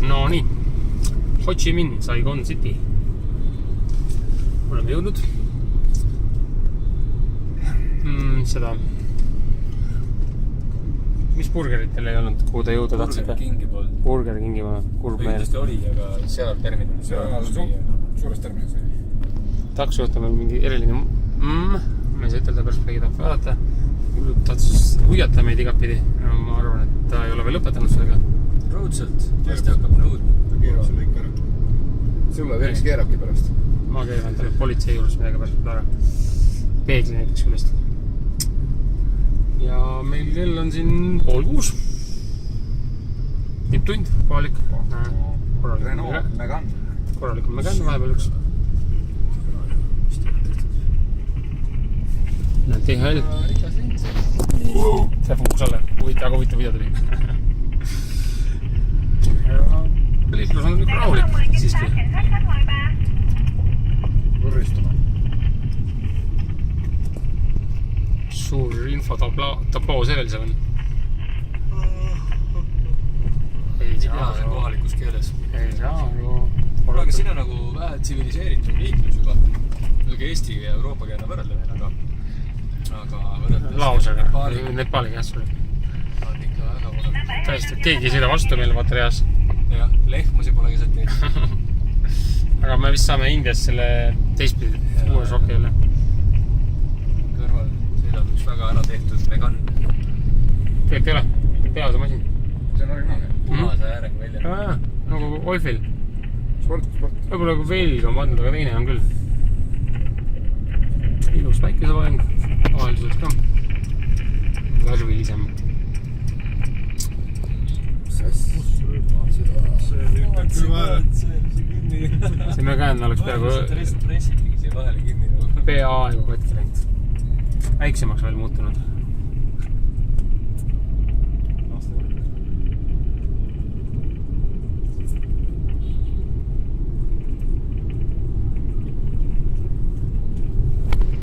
No nii, Ho Chi Minh, Saigon City. Oleme jõudnud seda. Mis burgeritel ei olnud, kuhu te jõuda tahtsite? Burger Kingi poole. Kurb meel. Kindlasti oli, aga seal terminal. Suures terminis oli. Taksujuht on meil mingi eriline ma ei saa ütelda, pärast keegi tahab vaadata. Tatsus hujata meid igapidi. Ma arvan, et ta ei ole veel lõpetanud sellega. Raudselt. Hästi hakkab nõudma. Ta keerab selle ikka ära. Sulle veris keerabki pärast. Ma keeran talle politsei juures midagi pärast ära. Peegli näiteks küljest. Ja meil kell on siin 5:30. Tipptund, kohalik. Renault Megane. Korralik on Megane vahepeal üks. No THL. See funkus alle. Väga huvitav video tuli. Liiklus on nüüd rahulik siiski. Võrristama. Suur infotabloo see veel seal on. Ei See on kohalikus keeles. Ei saa ju. Aga siin on nagu vähe tsiviliseeritud liiklus juba. Muidugi Eesti ja Euroopa keelne võrrelda, aga võrreldes Laosega. Nepaliga jah sulle. on ikka väga võrrelda. Täiesti, keegi ei sõida vastu meil Vatrias. Jah, lehmusi pole keset teed. Aga me vist saame Indias selle teistpidi uue šoki jälle. Kõrval sõidab üks väga ära tehtud Megane. Tegelikult ei ole. Peas on masin. See on originaalne. Punase äärega välja. Nagu Wolfil. Sport. Võib-olla kui velg on pandud, aga teine on küll. Ilus päikesevaeng. Avaliselt ka. Värvilisem. See Megane oleks peaaegu Pressitigi siia vahele kinni. peaaegu katki läinud. Väiksemaks veel muutunud.